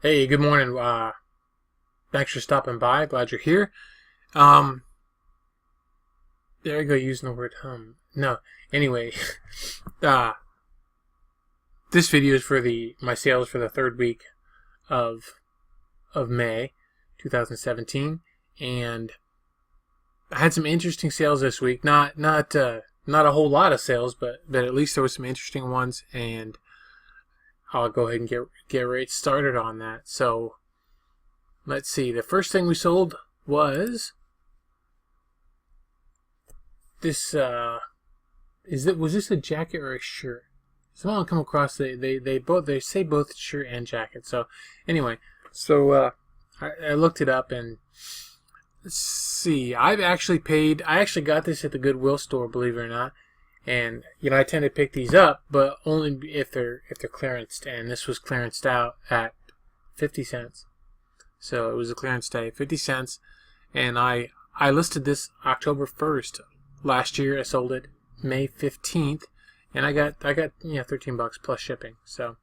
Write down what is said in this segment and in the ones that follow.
Hey, good morning. Thanks for stopping by. Glad you're here. Um, there you go, using the word hum. No, anyway, uh, this video is for my sales for the third week of May, 2017, and I had some interesting sales this week. Not a whole lot of sales, but at least there were some interesting ones, and I'll go ahead and get right started on that. So let's see. The first thing we sold was this. Was this a jacket or a shirt? Someone come across they say both shirt and jacket. So anyway, I looked it up and let's see. I actually got this at the Goodwill store, believe it or not. And I tend to pick these up, but only if they're clearanced. And this was clearanced out at 50 cents. So it was a clearance day, 50 cents. And I listed this October 1st last year. I sold it May 15th, and I got 13 bucks plus shipping. So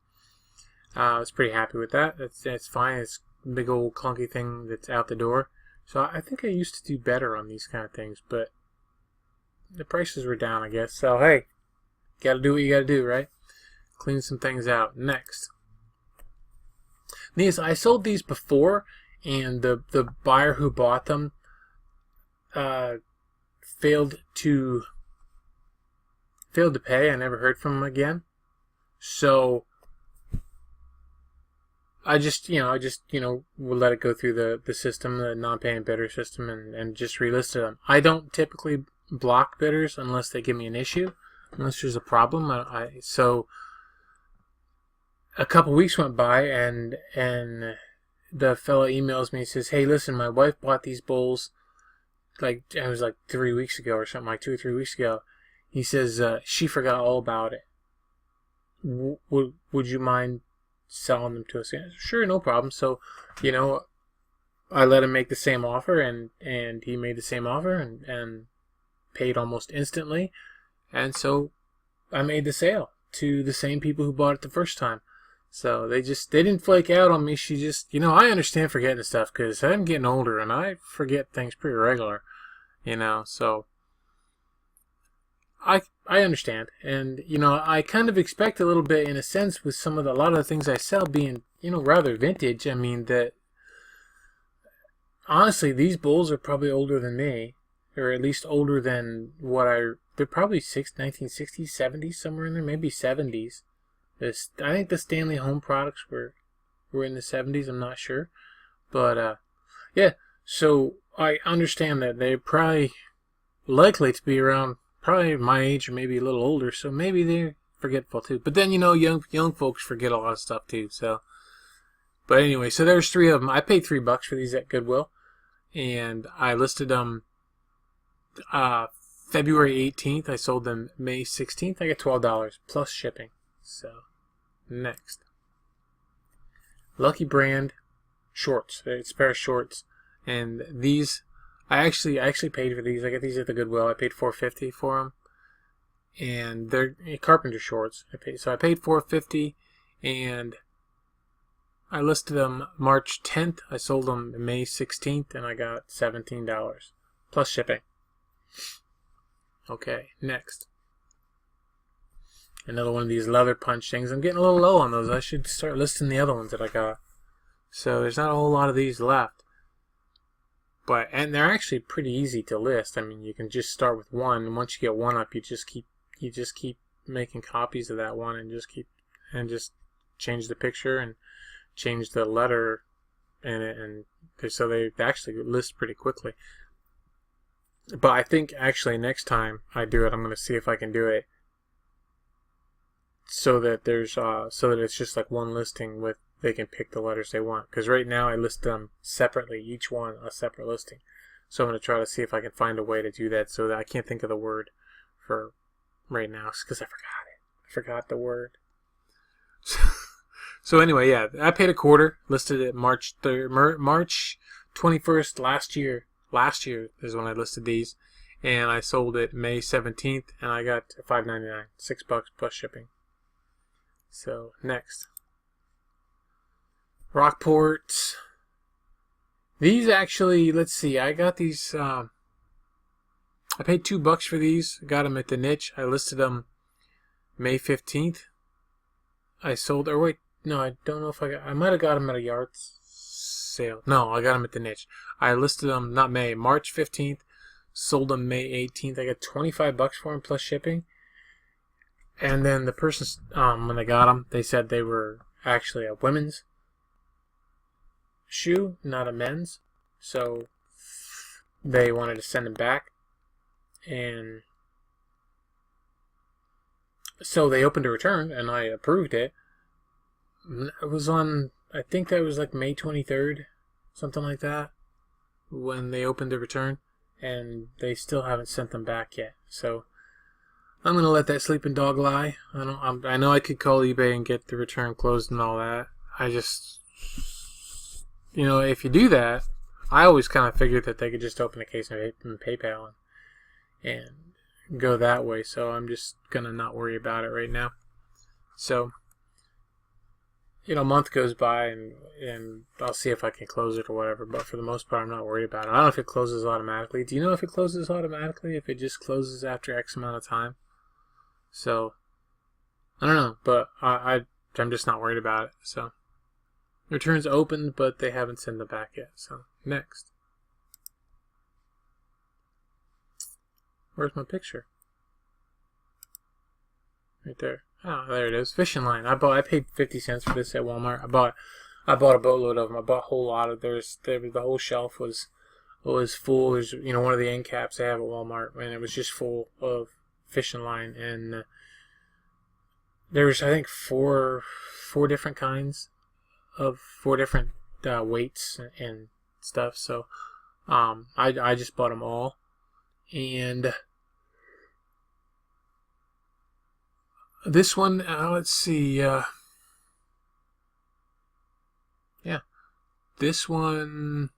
I was pretty happy with that. That's fine. It's a big old clunky thing that's out the door. So I think I used to do better on these kind of things, but the prices were down, I guess. So hey, gotta do what you gotta do, right? Clean some things out. Next, I sold these before, and the buyer who bought them failed to pay. I never heard from him again. So I just will let it go through the system, the non-paying bidder system, and just relisted them. I don't typically block bidders unless they give me an issue, unless there's a problem. So a couple weeks went by, and the fellow emails me and says, "Hey, listen, my wife bought these bowls it was like 3 weeks ago or something, like 2 or 3 weeks ago." He says she forgot all about it. Would you mind selling them to us? Yeah, sure, no problem. So, I let him make the same offer, and he made the same offer and paid almost instantly. And so I made the sale to the same people who bought it the first time. So they didn't flake out on me. She just, I understand forgetting stuff because I'm getting older and I forget things pretty regular, so I understand. And, I kind of expect a little bit in a sense with a lot of the things I sell being, rather vintage. I mean, that honestly, these bowls are probably older than me, or at least older than they're probably 1960s, 70s, somewhere in there, maybe 70s. I think the Stanley Home products were in the 70s. I'm not sure, but yeah. So I understand that they're probably likely to be around probably my age or maybe a little older. So maybe they're forgetful too. But then young folks forget a lot of stuff too. So, but anyway, so there's 3 of them. I paid $3 for these at Goodwill, and I listed them February 18th. I sold them May 16th. I got $12 plus shipping. So next, Lucky Brand shorts. It's a pair of shorts, and these I actually paid for these. I got these at the Goodwill. I paid $4.50 for them, and they're carpenter shorts. I paid $4.50, and I listed them March 10th. I sold them May 16th, and I got $17 plus shipping. Okay, next. Another one of these leather punch things. I'm getting a little low on those. I should start listing the other ones that I got. So there's not a whole lot of these left. And they're actually pretty easy to list. I mean, you can just start with one, and once you get one up, you just keep making copies of that one, and just change the picture and change the letter in it, and so they actually list pretty quickly. But I think actually next time I do it, I'm going to see if I can do it so that it's just like one listing with they can pick the letters they want. Because right now I list them separately, each one a separate listing. So I'm going to try to see if I can find a way to do that so that I can't think of the word for right now because I forgot it. I forgot the word. So anyway, yeah, I paid a quarter. Listed it March 21st last year. Last year is when I listed these, and I sold it May 17th, and I got $5.99, $6 plus shipping. So next, Rockport. These actually, let's see, I got these, I paid $2 for these. Got them at the niche. I listed them May 15th. I sold, or wait, no, I don't know if I might have got them at a yard sale. No, I got them at the niche. I listed them, not May, March 15th. Sold them May 18th. I got $25 for them plus shipping. And then the person, when I got them, they said they were actually a women's shoe, not a men's. So they wanted to send them back. And so they opened a return, and I approved it. It was on, I think that was like May 23rd, something like that, when they opened the return. And they still haven't sent them back yet. So I'm gonna let that sleeping dog lie. I know I could call eBay and get the return closed and all that. I just, if you do that, I always kind of figured that they could just open a case in PayPal and go that way. So I'm just gonna not worry about it right now. So a month goes by and I'll see if I can close it or whatever. But for the most part, I'm not worried about it. I don't know if it closes automatically. Do you know if it closes automatically? If it just closes after X amount of time? So I don't know, but I'm just not worried about it. So returns opened, but they haven't sent them back yet. So next, where's my picture? Right there. Oh, there it is. Fishing line. I paid 50 cents for this at Walmart. I bought a boatload of them. I bought a whole lot of the whole shelf was full. There's one of the end caps they have at Walmart, and it was just full of fishing line. And there was, I think, four different kinds of 4 different weights and stuff. So I just bought them all. And this one, let's see. Yeah, this one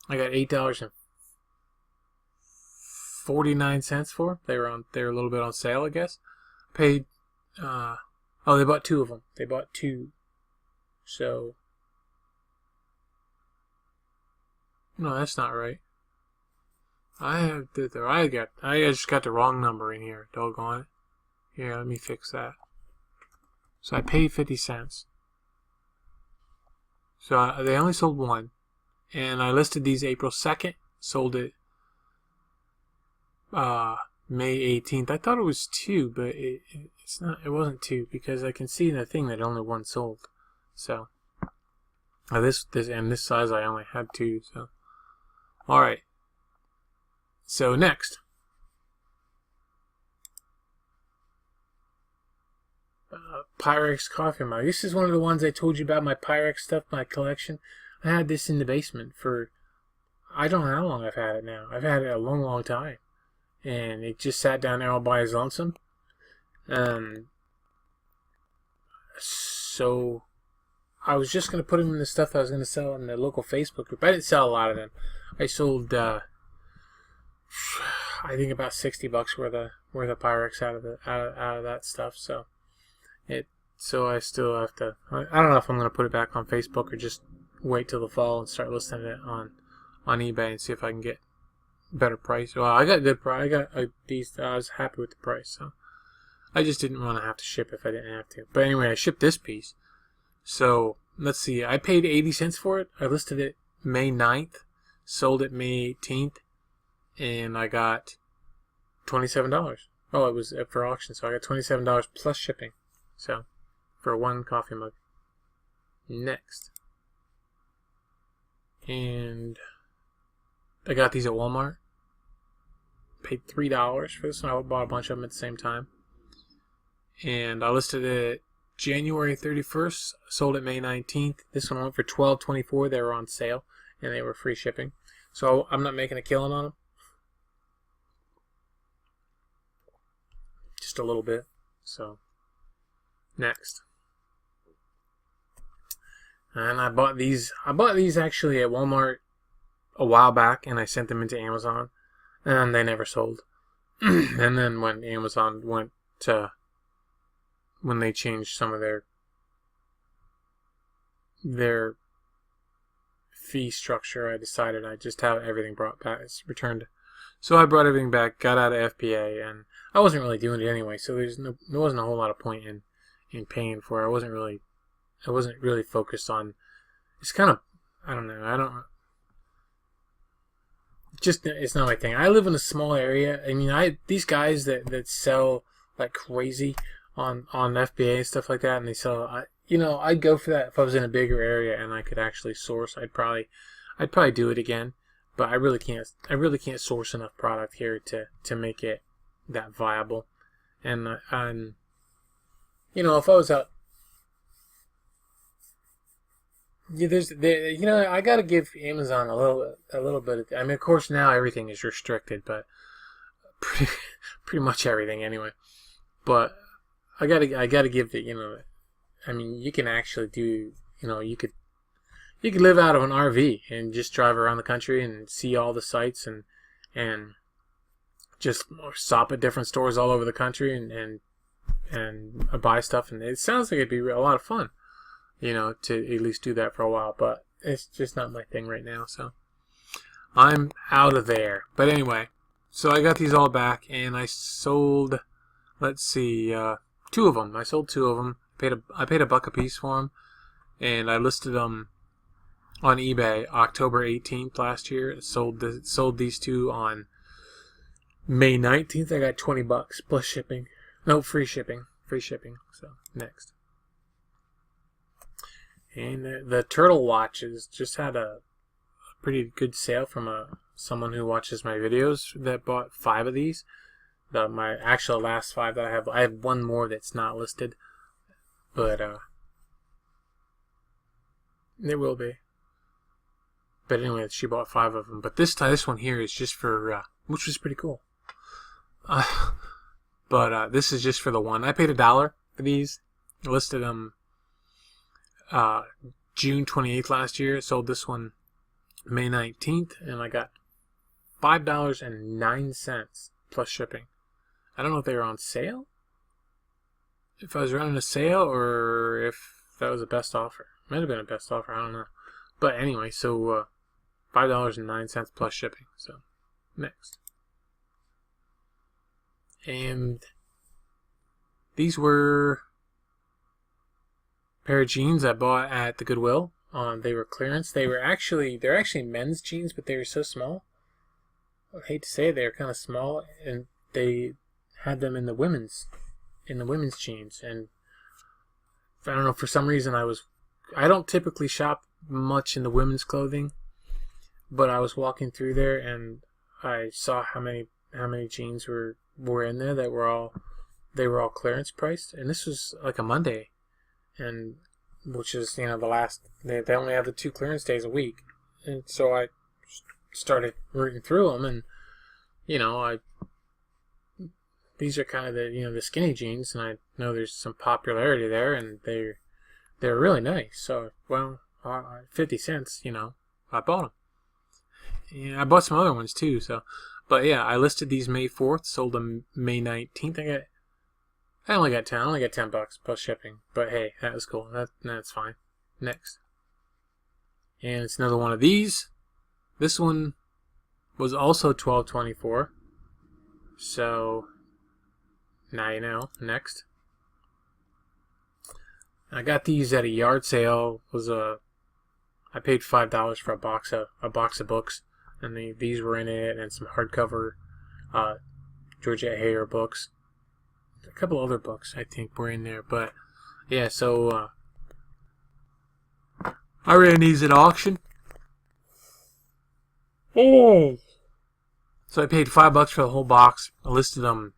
I got $8.49 for. They were a little bit on sale, I guess. Paid. They bought 2 of them. They bought 2. So no, that's not right. I just got the wrong number in here. Doggone it. Here, let me fix that. So I paid 50 cents. So they only sold 1. And I listed these April 2nd. Sold it May 18th. I thought it was 2, but it's not. It wasn't 2 because I can see in the thing that only 1 sold. So this size I only had 2. So all right. So next. Pyrex coffee mug. This is one of the ones I told you about, my Pyrex stuff, my collection. I had this in the basement for, I don't know how long I've had it now. I've had it a long time. And it just sat down there all by its lonesome. So I was just going to put them in the stuff I was going to sell in the local Facebook group. I didn't sell a lot of them. I sold, I think about $60 worth of Pyrex out of that stuff. So I still have to. I don't know if I'm going to put it back on Facebook or just wait till the fall and start listing it on eBay and see if I can get better price. Well, I got good price. I got these. I was happy with the price, so I just didn't want to have to ship if I didn't have to. But anyway, I shipped this piece. So let's see. I paid 80 cents for it. I listed it May 9th, sold it May 18th, and I got $27. Oh, it was up for auction, so I got $27 plus shipping. So for 1 coffee mug. Next. And I got these at Walmart. Paid $3 for this one. I bought a bunch of them at the same time. And I listed it January 31st. Sold it May 19th. This one went for $12.24. They were on sale. And they were free shipping. So I'm not making a killing on them. Just a little bit. So next. And I bought these actually at Walmart a while back, and I sent them into Amazon, and they never sold. And then when Amazon when they changed some of their their fee structure, I decided I'd just have everything brought back, returned. So I brought everything back, got out of FBA, and I wasn't really doing it anyway, so there wasn't a whole lot of point in paying for it. I wasn't really focused on. It's kind of, I don't know, it's not my thing. I live in a small area. I mean, these guys that sell like crazy on FBA and stuff like that, and they sell, I'd go for that if I was in a bigger area and I could actually source. I'd probably do it again, but I really can't source enough product here to make it that viable. And if I was out, I got to give Amazon a little bit. I mean, of course now everything is restricted, but pretty much everything anyway. But I gotta give it. I mean, you can actually do. You could live out of an RV and just drive around the country and see all the sights and just stop at different stores all over the country and buy stuff. And it sounds like it'd be a lot of fun. To at least do that for a while, but it's just not my thing right now, so I'm out of there. But anyway, so I got these all back, and I sold, let's see, 2 of them. I sold 2 of them. I paid $1 a piece for them, and I listed them on eBay October 18th last year. Sold these 2 on May 19th. I got $20 plus shipping. No, free shipping. So next. And the Turtle Watches just had a pretty good sale from someone who watches my videos that bought 5 of these. My actual last 5 that I have 1 more that's not listed, but it will be. But anyway, she bought 5 of them. But this one here is just for, which was pretty cool. But this is just for the one. I paid $1 for these. I listed them June 28th last year. Sold this one May 19th, and I got $5.09 plus shipping. I don't know if they were on sale, if I was running a sale, or if that was a best offer. Might have been a best offer, I don't know. But anyway, so $5.09 plus shipping. So next. And these were pair of jeans I bought at the Goodwill. They were clearance. They're actually men's jeans, but they were so small. I hate to say it, they were kind of small, and they had them in the women's jeans. And I don't know, for some reason I don't typically shop much in the women's clothing, but I was walking through there and I saw how many jeans were in there that were all clearance priced, and this was like a Monday. And which is, the last, they only have the 2 clearance days a week. And so I started rooting through them, and, these are kind of the skinny jeans, and I know there's some popularity there, and they're really nice. So, 50 cents, I bought them. And I bought some other ones too, so, but yeah, I listed these May 4th, sold them May 19th. I only got $10 plus shipping, but hey, that was cool. That's fine. Next. And it's another one of these. This one was also $12.24. So now you know. Next. I got these at a yard sale. I paid $5 for a box of books, and these were in it, and some hardcover Georgette Heyer books. A couple other books I think were in there, but yeah, so I ran these at auction. Oh. So I paid $5 for the whole box. I listed them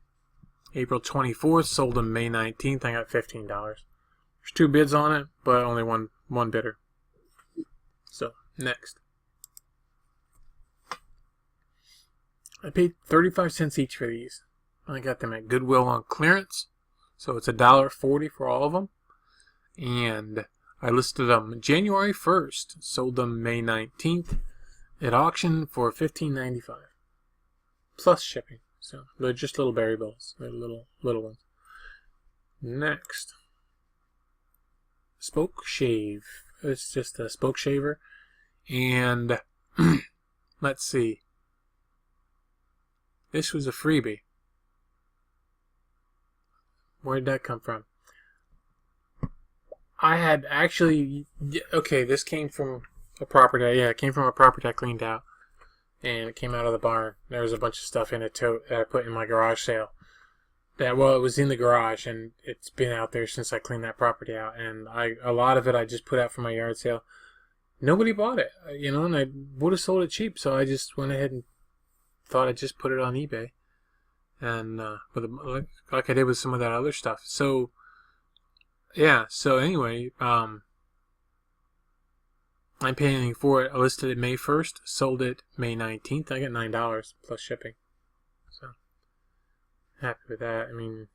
April 24th, sold them May 19th. I got $15. There's 2 bids on it, but only one bidder. So next, I paid 35 cents each for these. I got them at Goodwill on clearance, so it's $1.40 for all of them. And I listed them January 1st, sold them May 19th at auction for $15.95 plus shipping. So they're just little berry bills. They're little ones. Next, Spoke Shave. It's just a spoke shaver. And let's see. This was a freebie. Where did that come from? I had actually, okay, this came from a property. Yeah, it came from a property I cleaned out. And it came out of the barn. There was a bunch of stuff in it too that I put in my garage sale. Well, it was in the garage, and it's been out there since I cleaned that property out. And a lot of it I just put out for my yard sale. Nobody bought it, and I would have sold it cheap. So I just went ahead and thought I'd just put it on eBay, and like I did with some of that other stuff. So yeah. So anyway, I'm paying for it. I listed it May 1st, sold it May 19th. I got $9 plus shipping. So happy with that. I mean,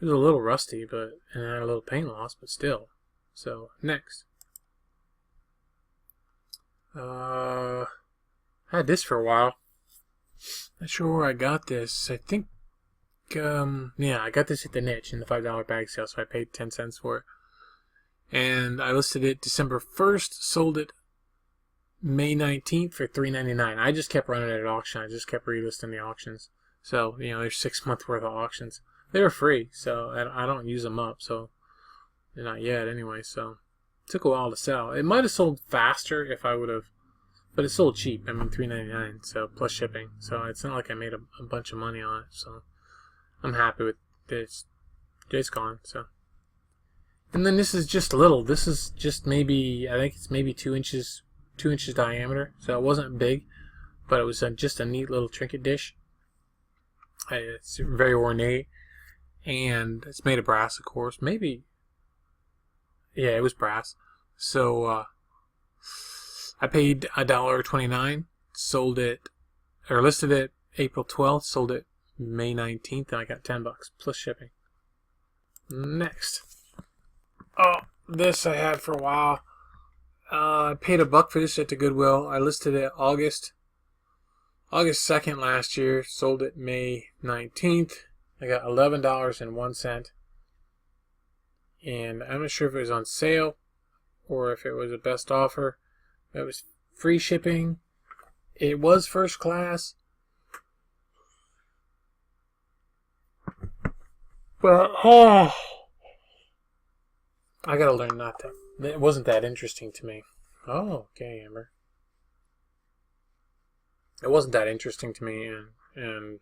it was a little rusty, and I had a little paint loss, but still. So next, I had this for a while. Not sure where I got this. I think, yeah, I got this at the Niche in the $5 bag sale, so I paid 10 cents for it. And I listed it December 1st, sold it May 19th for $3.99. I just kept running it at auction. I just kept relisting the auctions. So, there's 6 months worth of auctions. They were free, so I don't use them up, so not yet anyway. So it took a while to sell. It might have sold faster if I would have, but it sold cheap. I mean, $3.99, so plus shipping. So it's not like I made a bunch of money on it. So I'm happy with this. It's gone. So. And then this is just little. This is just maybe, I think it's maybe 2 inches diameter. So it wasn't big, but it was just a neat little trinket dish. It's very ornate, and it's made of brass, of course. Maybe, yeah, it was brass. So I paid $1.29. Sold it, or listed it April 12th. Sold it May 19th, and I got $10 plus shipping. Next. Oh, this I had for a while. I paid $1 for this at the Goodwill. I listed it August 2nd last year. Sold it May 19th. I got $11.01. And I'm not sure if it was on sale or if it was a best offer. It was free shipping. It was first class. But, I gotta learn not to. It wasn't that interesting to me. Oh, okay, Amber. It wasn't that interesting to me, and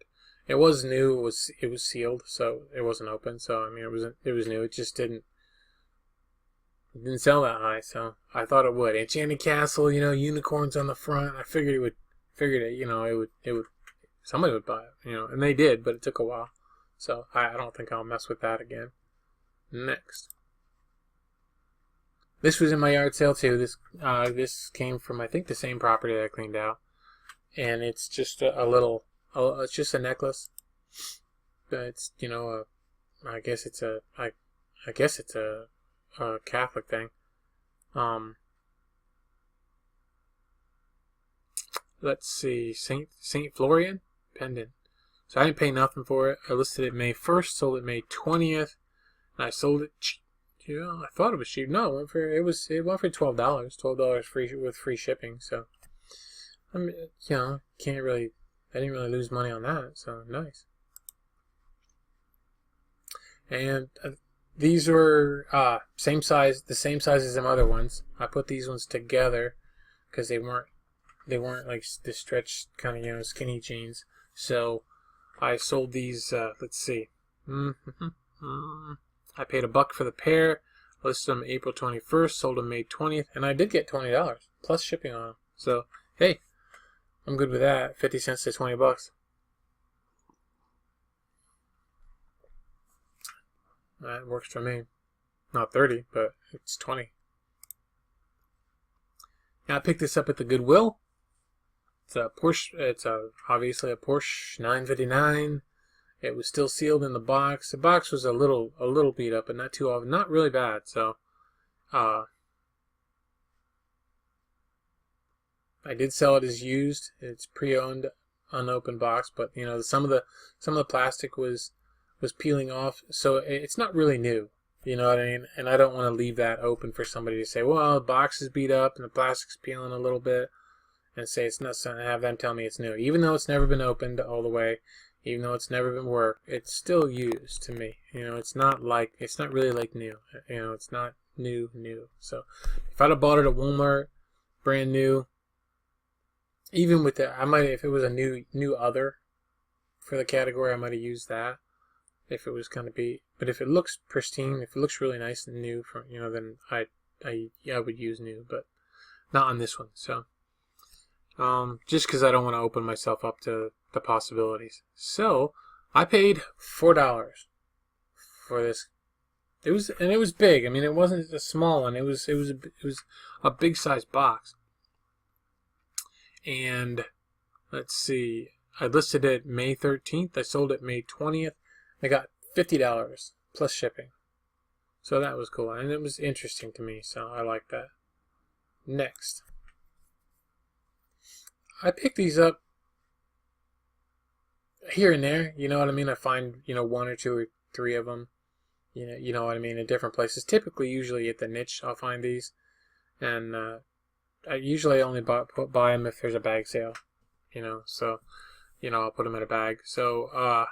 it was new. It was sealed, so it wasn't open. So I mean, it was new. It just didn't sell that high. So I thought it would. Enchanted Castle, unicorns on the front. I figured it would. Somebody would buy it, and they did, but it took a while. So I don't think I'll mess with that again. Next. This was in my yard sale too. This came from, I think, the same property that I cleaned out, and it's just it's just a necklace. But it's I guess it's a Catholic thing. Let's see, Saint Florian pendant. So I didn't pay nothing for it. I listed it May 1st, sold it May 20th, and I sold it cheap. I thought it was cheap. No, it went for $12. $12 free with free shipping. So I mean, I didn't really lose money on that. So nice. And these were the same size as some other ones. I put these ones together because they weren't like the stretched kind of skinny jeans. So I sold these. Let's see. I paid $1 for the pair, listed them April 21st, sold them May 20th, and I did get $20 plus shipping on them. So, hey, I'm good with that. 50 cents to $20. That works for me. Not 30, but it's 20. Now I picked this up at the Goodwill. It's a Porsche. It's obviously a Porsche 959. It was still sealed in the box. The box was a little beat up, but not too often. Not really bad. So, I did sell it as used. It's pre-owned, unopened box, but some of the plastic was peeling off, so it's not really new. You know what I mean? And I don't want to leave that open for somebody to say, well, the box is beat up and the plastic's peeling a little bit, and say it's not, and have them tell me it's new. Even though it's never been opened all the way, even though it's never been worked, it's still used to me. You know, it's not really like new. You know, it's not new. So if I'd have bought it at Walmart, brand new, even with the, I might, if it was a new other for the category, I might have used that. If it was going to be, but if it looks pristine, if it looks really nice and new, from then I would use new, but not on this one. So, just because I don't want to open myself up to the possibilities. So I paid $4 for this. It was big. I mean, it wasn't a small one. It was a big size box. And let's see, I listed it May 13th. I sold it May 20th. I got $50 plus shipping. So that was cool. And it was interesting to me, so I like that. Next. I pick these up here and there, you know what I mean? I find, one or two or three of them, you know what I mean, in different places. Typically, usually at the niche, I'll find these. And I usually only buy them if there's a bag sale, so, I'll put them in a bag. So,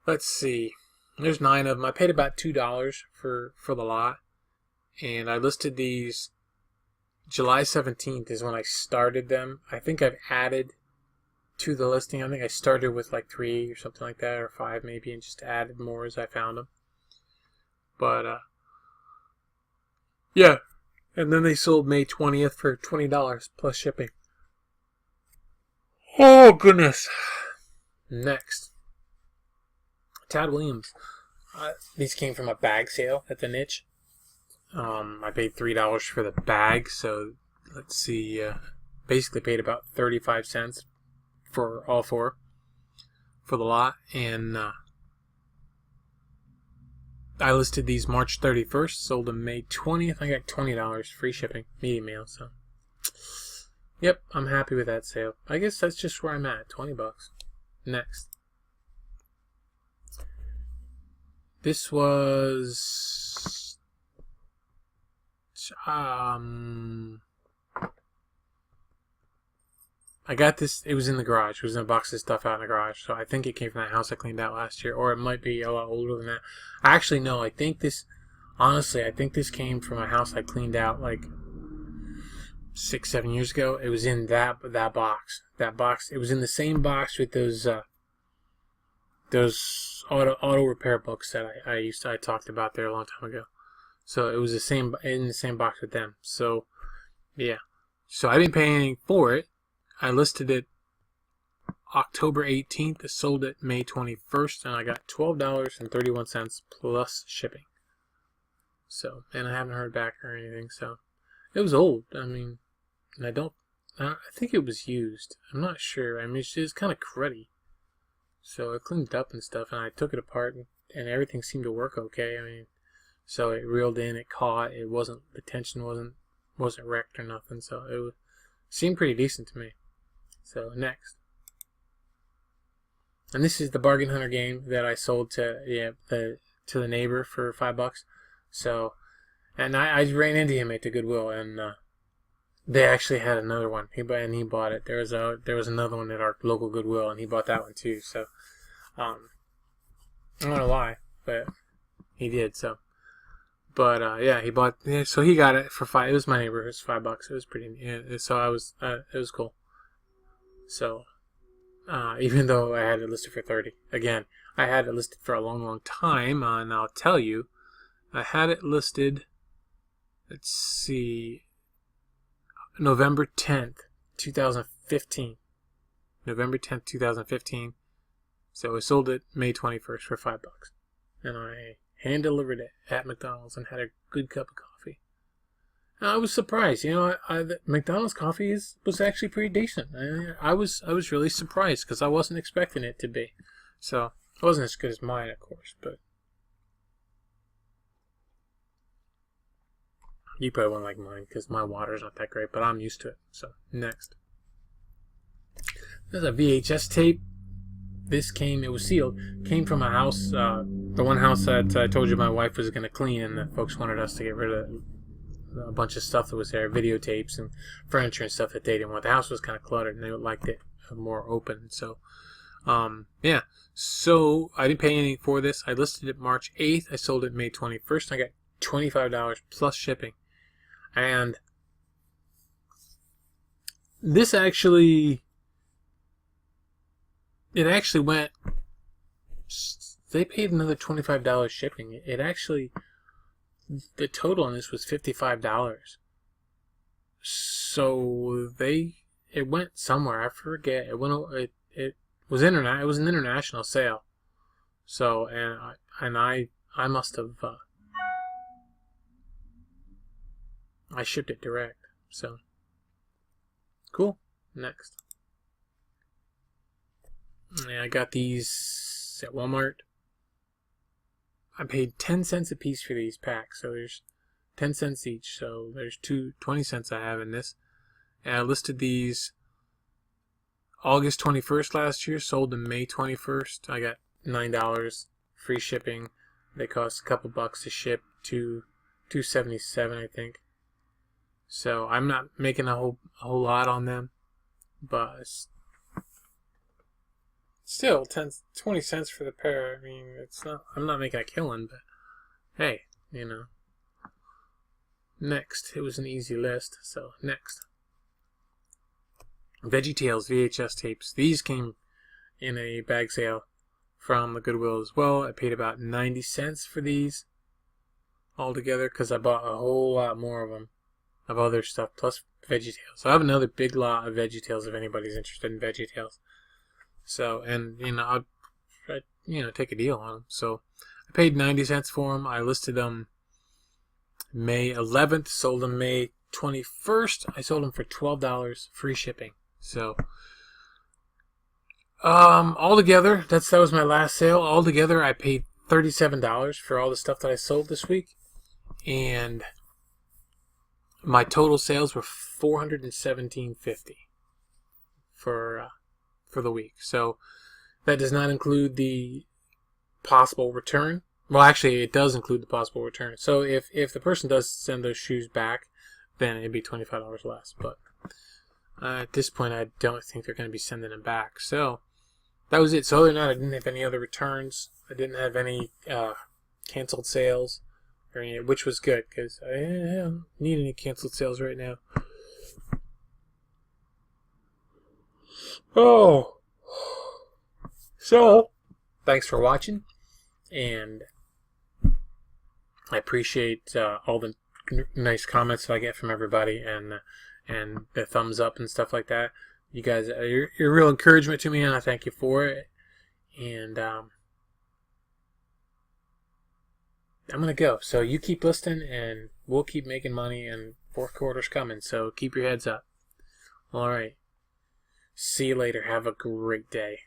let's see. There's 9 of them. I paid about $2 for the lot. And I listed these July 17th is when I started them. I think I've added to the listing. I think I started with like 3 or something like that, or 5 maybe, and just added more as I found them. But, yeah. And then they sold May 20th for $20 plus shipping. Oh, goodness. Next. Tad Williams. These came from a bag sale at the niche. I paid $3 for the bag, so let's see. Basically paid about 35 cents for all 4 for the lot, and I listed these March 31st, sold them May 20th. I got $20 free shipping, medium mail. So, yep, I'm happy with that sale. I guess that's just where I'm at, $20. Next. This was I got this, it was in the garage. It was in a box of stuff out in the garage. So I think it came from that house I cleaned out last year, or it might be a lot older than that. Actually, no, I think this came from a house I cleaned out like 6-7 years ago. It was in that box. That box, it was in the same box with those auto repair books that I talked about there a long time ago. So it was in the same box with them. So yeah. So I didn't pay anything for it. I listed it October 18th. I sold it May 21st, and I got $12.31 plus shipping. So, and I haven't heard back or anything. So it was old. I mean, and I think it was used. I'm not sure. I mean, it was kind of cruddy. So I cleaned it up and stuff, and I took it apart, and everything seemed to work okay. I mean, so it reeled in, it caught, the tension wasn't wrecked or nothing, so it seemed pretty decent to me. So next, and this is the bargain hunter game that I sold to the neighbor for $5. So, and I ran into him at the Goodwill, and they actually had another one. He bought it. There was another one at our local Goodwill, and he bought that one too. So, I don't know why, but he did. So, but yeah, he bought. Yeah, so he got it for $5. It was my neighbor. It was $5. It was pretty. Yeah, so it was cool. So, even though I had it listed for 30, again, I had it listed for a long, long time, and I'll tell you, I had it listed. Let's see. November 10th, 2015. November 10th, 2015. So I sold it May 21st for $5. And I hand delivered it at McDonald's and had a good cup of coffee. And I was surprised. McDonald's coffee was actually pretty decent. I was really surprised because I wasn't expecting it to be. So it wasn't as good as mine, of course, but you probably won't like mine because my water's not that great, but I'm used to it. So, next. There's a VHS tape. It was sealed. Came from a house the one house that I told you my wife was going to clean, and the folks wanted us to get rid of a bunch of stuff that was there, videotapes and furniture and stuff that they didn't want. The house was kind of cluttered, and they liked it more open. So, yeah. So I didn't pay anything for this. I listed it March 8th. I sold it May 21st. I got $25 plus shipping. And this actually, it actually went, they paid another $25 shipping. It actually, the total on this was $55. So it went somewhere. I forget. It was it was an international sale. So, and I must have, I shipped it direct. So, cool. Next. Yeah, I got these at Walmart. I paid 10 cents a piece for these packs. So there's 10 cents each. So there's 20 cents I have in this. And I listed these August 21st last year. Sold them May 21st. I got $9 free shipping. They cost a couple bucks to ship, to $2.77 I think. So I'm not making a whole lot on them, but still 20 cents for the pair. I mean, it's not, I'm not making a killing, but hey, you know. Next, it was an easy list. So next, VeggieTales VHS tapes. These came in a bag sale from the Goodwill as well. I paid about 90 cents for these altogether because I bought a whole lot more of them, of other stuff, plus VeggieTales. So I have another big lot of VeggieTales if anybody's interested in VeggieTales. So, and you know, I'd take a deal on them. So I paid 90 cents for them. I listed them May 11th, sold them May 21st. I sold them for $12 free shipping. So altogether, that was my last sale. Altogether, I paid $37 for all the stuff that I sold this week, and my total sales were $417.50 for the week. So that does not include the possible return. Well, actually, it does include the possible return. So if the person does send those shoes back, then it'd be $25 less. But at this point, I don't think they're going to be sending them back. So that was it. So other than that, I didn't have any other returns. I didn't have any canceled sales, or any, which was good because I don't need any canceled sales right now. Oh, so thanks for watching, and I appreciate all the nice comments that I get from everybody, and the thumbs up and stuff like that. You guys, you're a real encouragement to me, and I thank you for it. And I'm gonna go. So you keep listening, and we'll keep making money, and fourth quarter's coming. So keep your heads up. All right. See you later. Have a great day.